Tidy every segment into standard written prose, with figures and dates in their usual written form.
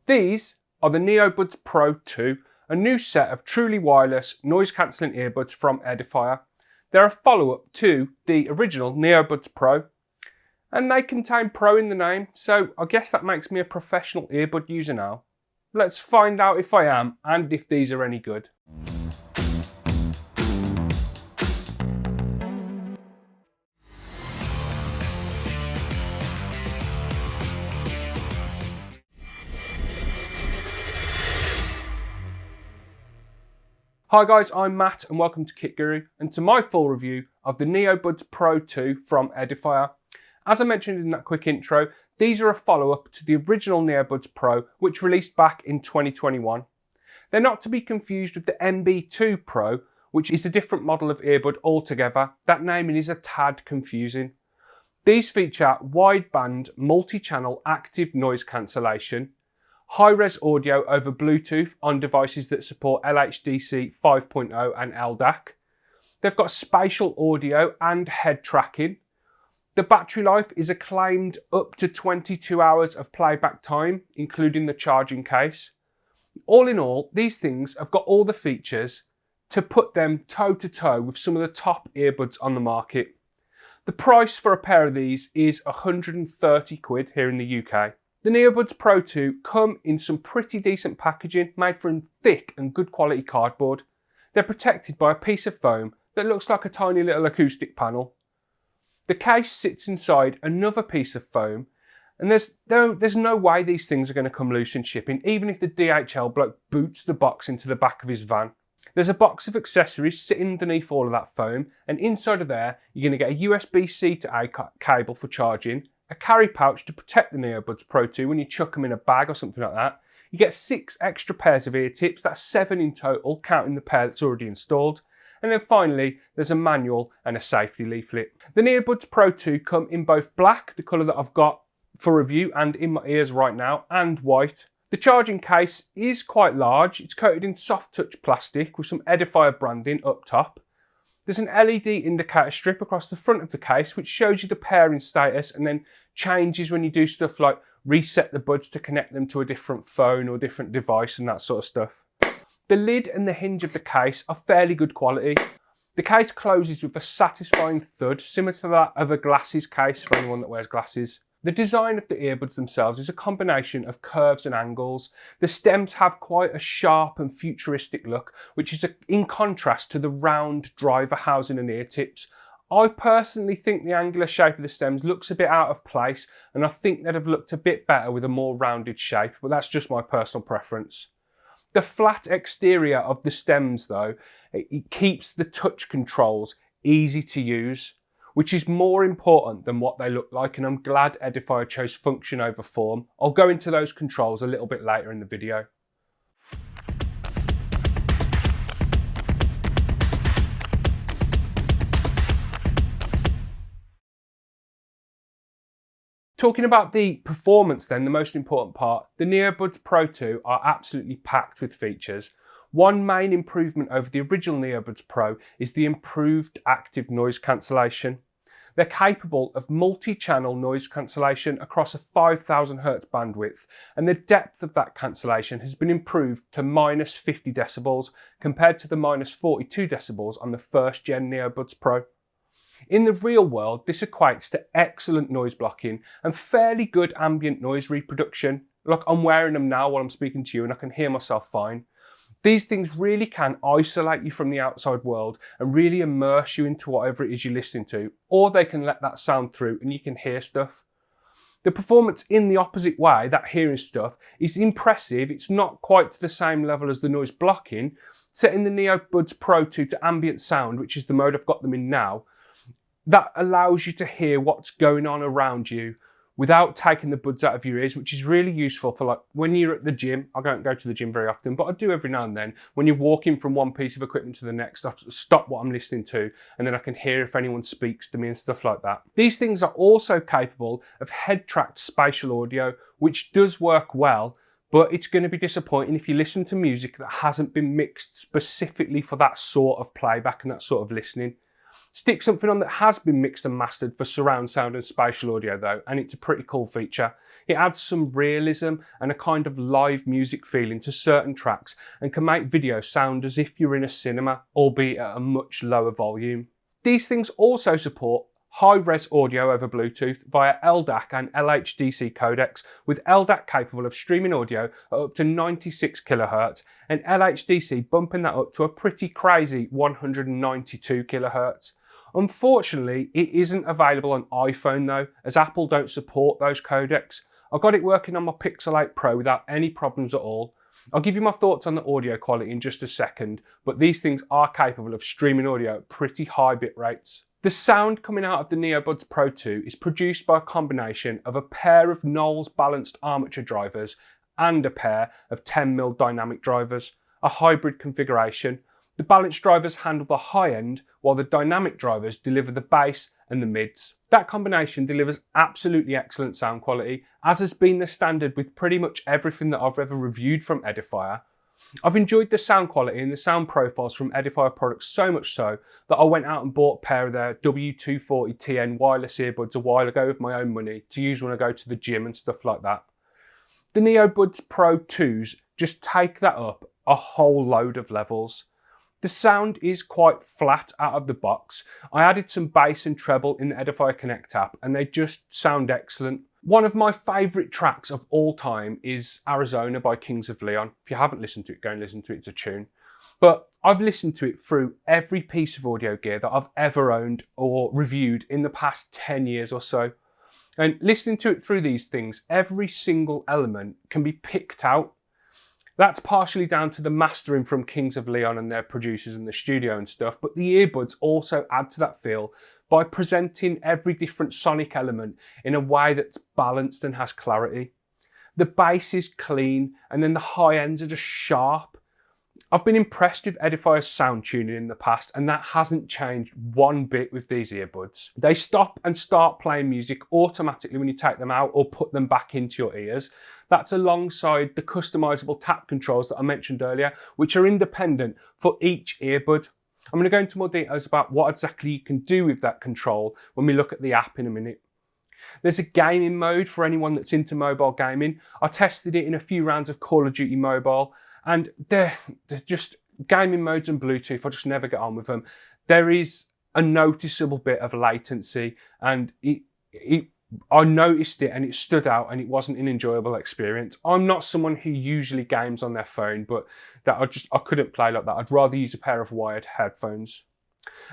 These are the Neobuds Pro 2, a new set of truly wireless noise-cancelling earbuds from Edifier. They're a follow-up to the original Neobuds Pro, and they contain Pro in the name, so I guess that makes me a professional earbud user now. Let's find out if I am, and if these are any good. Hi guys, I'm Matt and welcome to Kit Guru and to my full review of the Neobuds Pro 2 from Edifier. As I mentioned in that quick intro, these are a follow-up to the original Neobuds Pro, which released back in 2021. They're not to be confused with the MB2 Pro, which is a different model of earbud altogether. That naming is a tad confusing. These feature wideband multi-channel active noise cancellation, high-res audio over Bluetooth on devices that support LHDC 5.0 and LDAC. They've got spatial audio and head tracking. The battery life is acclaimed up to 22 hours of playback time, including the charging case. All in all, these things have got all the features to put them toe-to-toe with some of the top earbuds on the market. The price for a pair of these is 130 quid here in the UK. The Neobuds Pro 2 come in some pretty decent packaging made from thick and good quality cardboard. They're protected by a piece of foam that looks like a tiny little acoustic panel. The case sits inside another piece of foam, and there's no way these things are going to come loose in shipping, even if the DHL bloke boots the box into the back of his van. There's a box of accessories sitting underneath all of that foam, and inside of there you're going to get a USB-C to A cable for charging, a carry pouch to protect the Neobuds Pro 2 when you chuck them in a bag or something like that. You get 6 extra pairs of ear tips, that's 7 in total, counting the pair that's already installed. And then finally, there's a manual and a safety leaflet. The Neobuds Pro 2 come in both black, the colour that I've got for review and in my ears right now, and white. The charging case is quite large. It's coated in soft touch plastic with some Edifier branding up top. There's an LED indicator strip across the front of the case which shows you the pairing status and then changes when you do stuff like reset the buds to connect them to a different phone or different device and that sort of stuff. The lid and the hinge of the case are fairly good quality. The case closes with a satisfying thud similar to that of a glasses case for anyone that wears glasses. The design of the earbuds themselves is a combination of curves and angles. The stems have quite a sharp and futuristic look, which is in contrast to the round driver housing and ear tips. I personally think the angular shape of the stems looks a bit out of place, and I think they'd have looked a bit better with a more rounded shape, but that's just my personal preference. The flat exterior of the stems though, it keeps the touch controls easy to use, which is more important than what they look like, and I'm glad Edifier chose function over form. I'll go into those controls a little bit later in the video. Talking about the performance then, the most important part, the Neobuds Pro 2 are absolutely packed with features. One main improvement over the original Neobuds Pro is the improved active noise cancellation. They're capable of multi-channel noise cancellation across a 5000 Hz bandwidth, and the depth of that cancellation has been improved to minus 50 decibels compared to the minus 42 decibels on the first gen Neobuds Pro. In the real world, this equates to excellent noise blocking and fairly good ambient noise reproduction. Like, I'm wearing them now while I'm speaking to you and I can hear myself fine. These things really can isolate you from the outside world and really immerse you into whatever it is you're listening to, or they can let that sound through and you can hear stuff. The performance in the opposite way, that hearing stuff, is impressive. It's not quite to the same level as the noise blocking. Setting the Neobuds Pro 2 to ambient sound, which is the mode I've got them in now, that allows you to hear what's going on around you without taking the buds out of your ears, which is really useful for like when you're at the gym. I don't go to the gym very often, but I do every now and then. When you're walking from one piece of equipment to the next, I stop what I'm listening to and then I can hear if anyone speaks to me and stuff like that. These things are also capable of head-tracked spatial audio, which does work well, but it's going to be disappointing if you listen to music that hasn't been mixed specifically for that sort of playback and that sort of listening. Stick something on that has been mixed and mastered for surround sound and spatial audio though, and it's a pretty cool feature. It adds some realism and a kind of live music feeling to certain tracks and can make video sound as if you're in a cinema, albeit at a much lower volume. These things also support high-res audio over Bluetooth via LDAC and LHDC codecs, with LDAC capable of streaming audio at up to 96 kHz and LHDC bumping that up to a pretty crazy 192 kHz. Unfortunately, it isn't available on iPhone though, as Apple don't support those codecs. I got it working on my Pixel 8 Pro without any problems at all. I'll give you my thoughts on the audio quality in just a second, but these things are capable of streaming audio at pretty high bit rates. The sound coming out of the Neobuds Pro 2 is produced by a combination of a pair of Knowles balanced armature drivers and a pair of 10mm dynamic drivers, a hybrid configuration. The balanced drivers handle the high end, while the dynamic drivers deliver the bass and the mids. That combination delivers absolutely excellent sound quality, as has been the standard with pretty much everything that I've ever reviewed from Edifier. I've enjoyed the sound quality and the sound profiles from Edifier products so much so that I went out and bought a pair of their W240TN wireless earbuds a while ago with my own money to use when I go to the gym and stuff like that. The Neobuds Pro 2s just take that up a whole load of levels. The sound is quite flat out of the box. I added some bass and treble in the Edifier Connect app and they just sound excellent. One of my favourite tracks of all time is Arizona by Kings of Leon. If you haven't listened to it, go and listen to it, it's a tune. But I've listened to it through every piece of audio gear that I've ever owned or reviewed in the past 10 years or so. And listening to it through these things, every single element can be picked out. That's partially down to the mastering from Kings of Leon and their producers in the studio and stuff, but the earbuds also add to that feel by presenting every different sonic element in a way that's balanced and has clarity. The bass is clean and then the high ends are just sharp. I've been impressed with Edifier's sound tuning in the past and that hasn't changed one bit with these earbuds. They stop and start playing music automatically when you take them out or put them back into your ears. That's alongside the customizable tap controls that I mentioned earlier, which are independent for each earbud. I'm going to go into more details about what exactly you can do with that control when we look at the app in a minute. There's a gaming mode for anyone that's into mobile gaming. I tested it in a few rounds of Call of Duty Mobile and they're just gaming modes and Bluetooth, I just never get on with them. There is a noticeable bit of latency and I noticed it and it stood out and it wasn't an enjoyable experience. I'm not someone who usually games on their phone, but I couldn't play like that. I'd rather use a pair of wired headphones.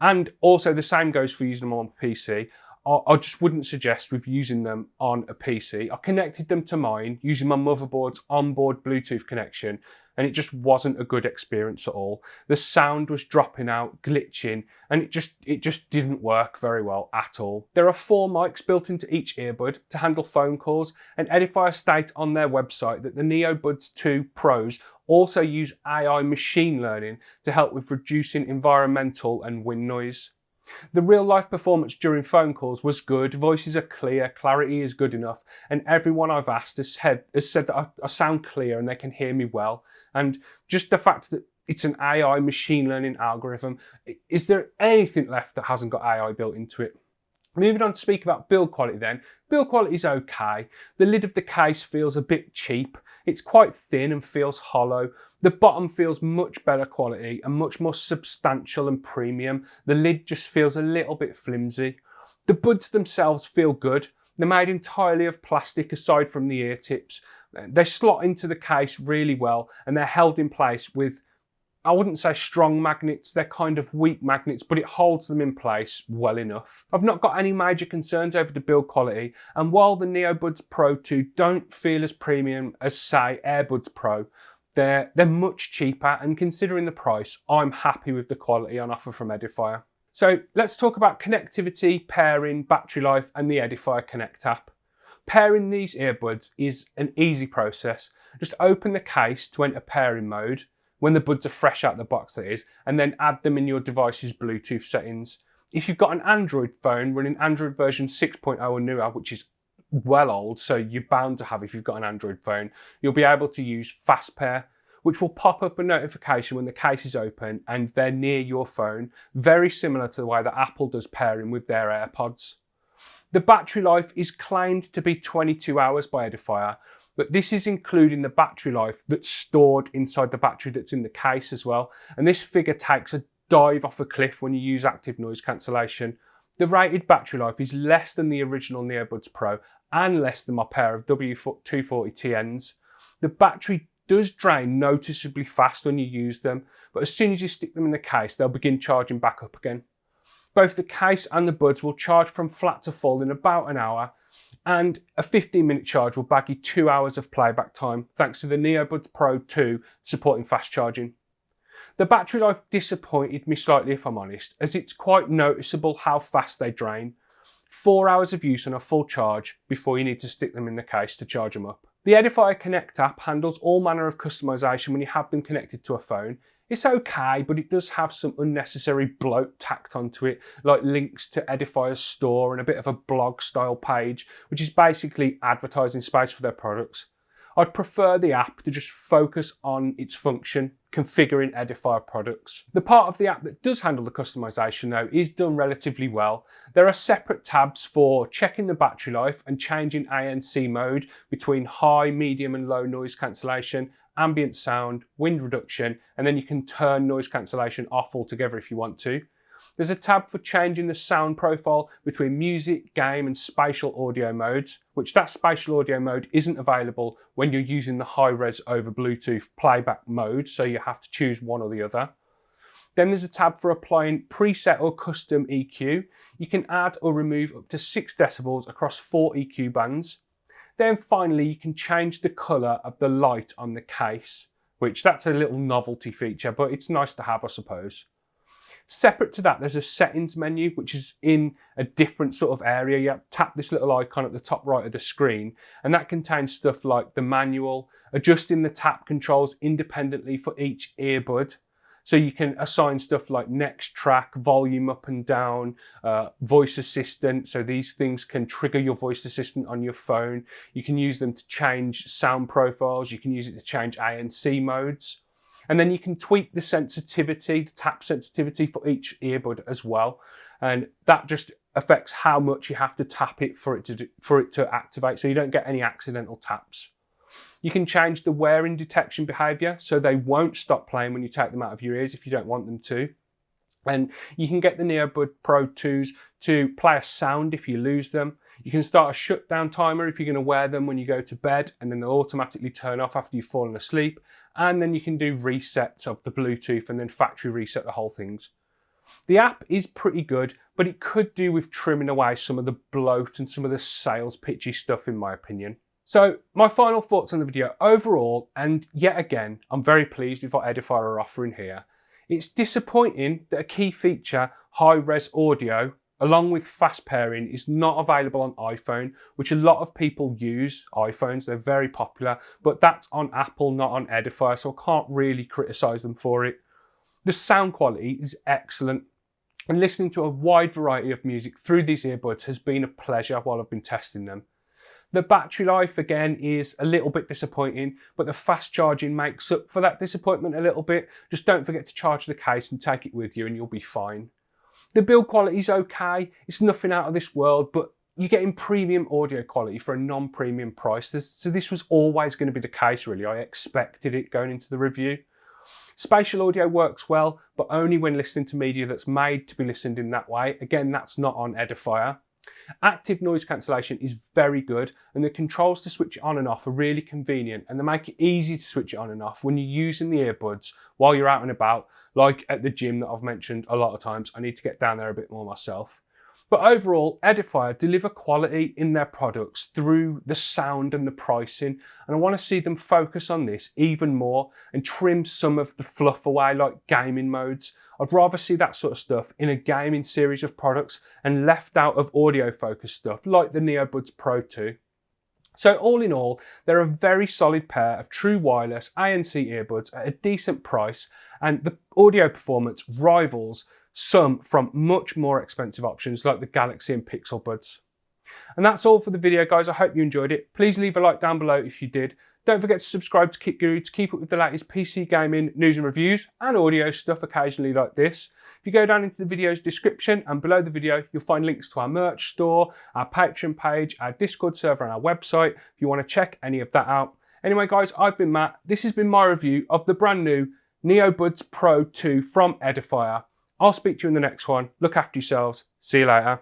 And also the same goes for using them on a PC. I just wouldn't suggest with using them on a PC. I connected them to mine using my motherboard's onboard Bluetooth connection and it just wasn't a good experience at all. The sound was dropping out, glitching, and it just didn't work very well at all. There are 4 mics built into each earbud to handle phone calls, and Edifier state on their website that the Neobuds 2 Pros also use AI machine learning to help with reducing environmental and wind noise. The real-life performance during phone calls was good, voices are clear, clarity is good enough, and everyone I've asked has said that I sound clear and they can hear me well. And just the fact that it's an AI machine learning algorithm, is there anything left that hasn't got AI built into it? Moving on to speak about build quality then. Build quality is okay. The lid of the case feels a bit cheap. It's quite thin and feels hollow. The bottom feels much better quality and much more substantial and premium. The lid just feels a little bit flimsy. The buds themselves feel good. They're made entirely of plastic aside from the ear tips. They slot into the case really well and they're held in place with, I wouldn't say strong magnets, they're kind of weak magnets, but it holds them in place well enough. I've not got any major concerns over the build quality, and while the Neobuds Pro 2 don't feel as premium as, say, AirBuds Pro, they're much cheaper, and considering the price, I'm happy with the quality on offer from Edifier. So let's talk about connectivity, pairing, battery life, and the Edifier Connect app. Pairing these earbuds is an easy process. Just open the case to enter pairing mode, when the buds are fresh out the box that is, and then add them in your device's Bluetooth settings. If you've got an Android phone running Android version 6.0 or newer, which is well old, so you're bound to have if you've got an Android phone, you'll be able to use Fast Pair, which will pop up a notification when the case is open and they're near your phone, very similar to the way that Apple does pairing with their AirPods. The battery life is claimed to be 22 hours by Edifier, but this is including the battery life that's stored inside the battery that's in the case as well. And this figure takes a dive off a cliff when you use active noise cancellation. The rated battery life is less than the original Neobuds Pro and less than my pair of W240TNs. The battery does drain noticeably fast when you use them, but as soon as you stick them in the case, they'll begin charging back up again. Both the case and the buds will charge from flat to full in about an hour, and a 15-minute charge will bag you 2 hours of playback time thanks to the Neobuds Pro 2 supporting fast charging. The battery life disappointed me slightly, if I'm honest, as it's quite noticeable how fast they drain. 4 hours of use on a full charge before you need to stick them in the case to charge them up. The Edifier Connect app handles all manner of customization when you have them connected to a phone. It's okay, but it does have some unnecessary bloat tacked onto it, like links to Edifier's store and a bit of a blog style page, which is basically advertising space for their products. I'd prefer the app to just focus on its function, configuring Edifier products. The part of the app that does handle the customization though is done relatively well. There are separate tabs for checking the battery life and changing ANC mode between high, medium and low noise cancellation, ambient sound, wind reduction, and then you can turn noise cancellation off altogether if you want to. There's a tab for changing the sound profile between music, game and spatial audio modes, which that spatial audio mode isn't available when you're using the high-res over Bluetooth playback mode, so you have to choose one or the other. Then there's a tab for applying preset or custom EQ. You can add or remove up to 6 decibels across 4 EQ bands. Then finally, you can change the colour of the light on the case, which that's a little novelty feature, but it's nice to have, I suppose. Separate to that, there's a settings menu, which is in a different sort of area. You tap this little icon at the top right of the screen, and that contains stuff like the manual, adjusting the tap controls independently for each earbud. So you can assign stuff like next track, volume up and down, voice assistant. So these things can trigger your voice assistant on your phone. You can use them to change sound profiles. You can use it to change ANC modes. And then you can tweak the sensitivity, the tap sensitivity for each earbud as well. And that just affects how much you have to tap it for it to activate, so you don't get any accidental taps. You can change the wearing detection behavior, so they won't stop playing when you take them out of your ears if you don't want them to. And you can get the Neobuds Pro 2s to play a sound if you lose them. You can start a shutdown timer if you're going to wear them when you go to bed, and then they'll automatically turn off after you've fallen asleep. And then you can do resets of the Bluetooth and then factory reset the whole things. The app is pretty good, but it could do with trimming away some of the bloat and some of the sales pitchy stuff in my opinion. So my final thoughts on the video overall, and yet again, I'm very pleased with what Edifier are offering here. It's disappointing that a key feature, high-res audio, along with fast pairing, is not available on iPhone, which a lot of people use iPhones. They're very popular, but that's on Apple, not on Edifier, so I can't really criticise them for it. The sound quality is excellent, and listening to a wide variety of music through these earbuds has been a pleasure while I've been testing them. The battery life, again, is a little bit disappointing, but the fast charging makes up for that disappointment a little bit. Just don't forget to charge the case and take it with you and you'll be fine. The build quality is okay. It's nothing out of this world, but you're getting premium audio quality for a non-premium price. So this was always going to be the case, really. I expected it going into the review. Spatial audio works well, but only when listening to media that's made to be listened in that way. Again, that's not on Edifier. Active noise cancellation is very good, and the controls to switch it on and off are really convenient, and they make it easy to switch it on and off when you're using the earbuds while you're out and about, like at the gym that I've mentioned a lot of times. I need to get down there a bit more myself. But overall, Edifier deliver quality in their products through the sound and the pricing, and I want to see them focus on this even more and trim some of the fluff away, like gaming modes. I'd rather see that sort of stuff in a gaming series of products and left out of audio focused stuff like the Neobuds Pro 2. So all in all, they're a very solid pair of true wireless ANC earbuds at a decent price, and the audio performance rivals some from much more expensive options like the Galaxy and Pixel buds. And that's all for the video, guys. I hope you enjoyed it. Please leave a like down below if you did. Don't forget to subscribe to Kit Guru to keep up with the latest PC gaming news and reviews and audio stuff occasionally like this. If you go down into the video's description and below the video, you'll find links to our merch store, our Patreon page, our Discord server and our website if you want to check any of that out. Anyway guys, I've been Matt. This has been my review of the brand new Neobuds Pro 2 from Edifier. I'll speak to you in the next one. Look after yourselves. See you later.